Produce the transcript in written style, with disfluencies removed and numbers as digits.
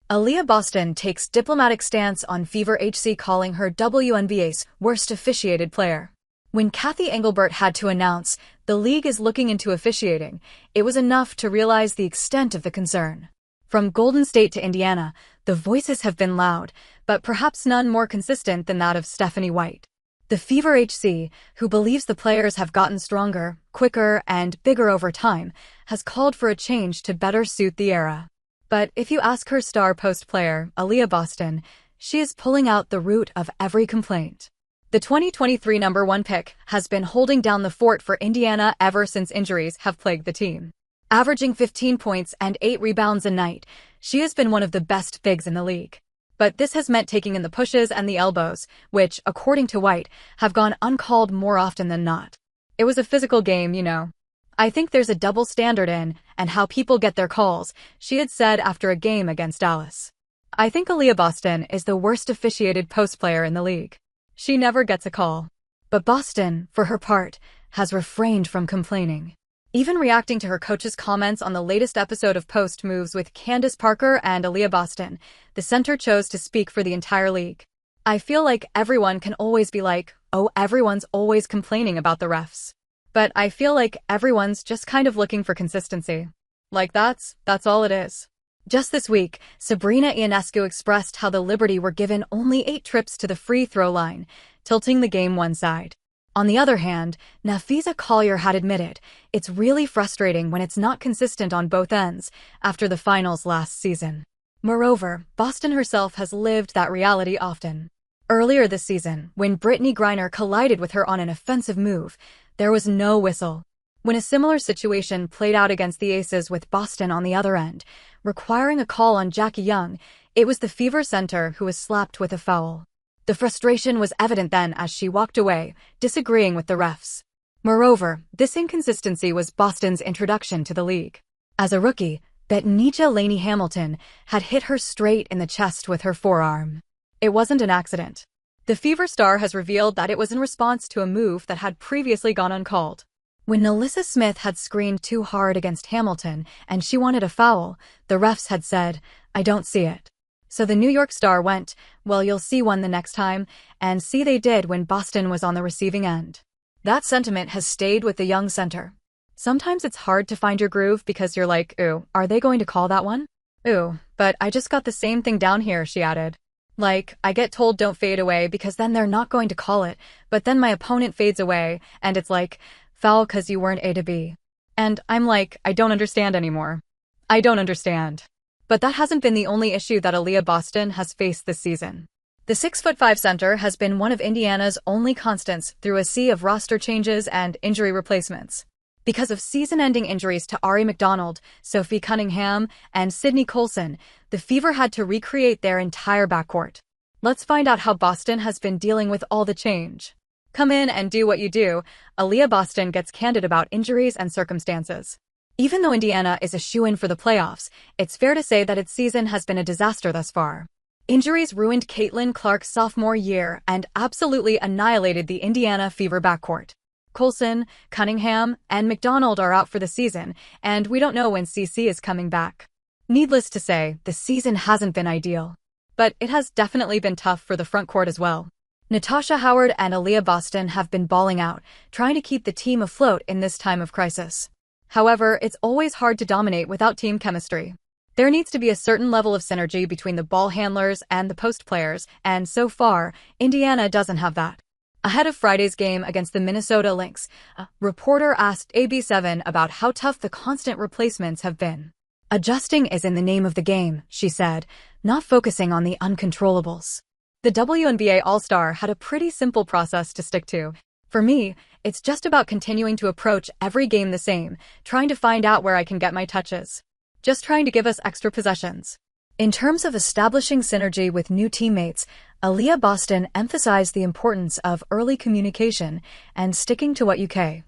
Aliyah Boston takes diplomatic stance on Fever HC, calling her WNBA's worst officiated player. When Kathy Engelbert had to announce the league is looking into officiating, it was enough to realize the extent of the concern. From Golden State to Indiana, the voices have been loud, but perhaps none more consistent than that of Stephanie White. The Fever HC, who believes the players have gotten stronger, quicker, and bigger over time, has called for a change to better suit the era. But if you ask her star post player, Aliyah Boston, she is pulling out the root of every complaint. The 2023 #1 pick has been holding down the fort for Indiana ever since injuries have plagued the team. Averaging 15 points and 8 rebounds a night, she has been one of the best bigs in the league. But this has meant taking in the pushes and the elbows, which, according to White, have gone uncalled more often than not. It was a physical game, you know. I think there's a double standard in and how people get their calls, she had said after a game against Dallas. I think Aliyah Boston is the worst officiated post player in the league. She never gets a call. But Boston, for her part, has refrained from complaining. Even reacting to her coach's comments on the latest episode of Post Moves with Candace Parker and Aliyah Boston, the center chose to speak for the entire league. I feel like everyone can always be like, oh, everyone's always complaining about the refs. But I feel like everyone's just kind of looking for consistency. Like that's all it is. Just this week, Sabrina Ionescu expressed how the Liberty were given only 8 trips to the free throw line, tilting the game one side. On the other hand, Nafisa Collier had admitted, it's really frustrating when it's not consistent on both ends after the finals last season. Moreover, Boston herself has lived that reality often. Earlier this season, when Brittany Griner collided with her on an offensive move, there was no whistle. When a similar situation played out against the Aces with Boston on the other end, requiring a call on Jackie Young, it was the Fever center who was slapped with a foul. The frustration was evident then as she walked away, disagreeing with the refs. Moreover, this inconsistency was Boston's introduction to the league. As a rookie, Betnijah Laney Hamilton had hit her straight in the chest with her forearm. It wasn't an accident. The Fever star has revealed that it was in response to a move that had previously gone uncalled. When Nalissa Smith had screened too hard against Hamilton and she wanted a foul, the refs had said, I don't see it. So the New York star went, well, you'll see one the next time, and see they did when Boston was on the receiving end. That sentiment has stayed with the young center. Sometimes it's hard to find your groove because you're like, ooh, are they going to call that one? Ooh, but I just got the same thing down here, she added. Like, I get told don't fade away because then they're not going to call it, but then my opponent fades away, and it's like, foul 'cause you weren't A to B. And I'm like, I don't understand anymore. I don't understand. But that hasn't been the only issue that Aliyah Boston has faced this season. The 6'5" center has been one of Indiana's only constants through a sea of roster changes and injury replacements. Because of season-ending injuries to Ari McDonald, Sophie Cunningham, and Sydney Colson, the Fever had to recreate their entire backcourt. Let's find out how Boston has been dealing with all the change. Come in and do what you do, Aliyah Boston gets candid about injuries and circumstances. Even though Indiana is a shoo-in for the playoffs, it's fair to say that its season has been a disaster thus far. Injuries ruined Caitlin Clark's sophomore year and absolutely annihilated the Indiana Fever backcourt. Colson, Cunningham, and McDonald are out for the season, and we don't know when CC is coming back. Needless to say, the season hasn't been ideal. But it has definitely been tough for the front court as well. Natasha Howard and Aliyah Boston have been balling out, trying to keep the team afloat in this time of crisis. However, it's always hard to dominate without team chemistry. There needs to be a certain level of synergy between the ball handlers and the post players, and so far, Indiana doesn't have that. Ahead of Friday's game against the Minnesota Lynx, a reporter asked AB7 about how tough the constant replacements have been. Adjusting is in the name of the game, she said, not focusing on the uncontrollables. The WNBA All-Star had a pretty simple process to stick to. For me, it's just about continuing to approach every game the same, trying to find out where I can get my touches. Just trying to give us extra possessions. In terms of establishing synergy with new teammates, Aliyah Boston emphasized the importance of early communication and sticking to what you can.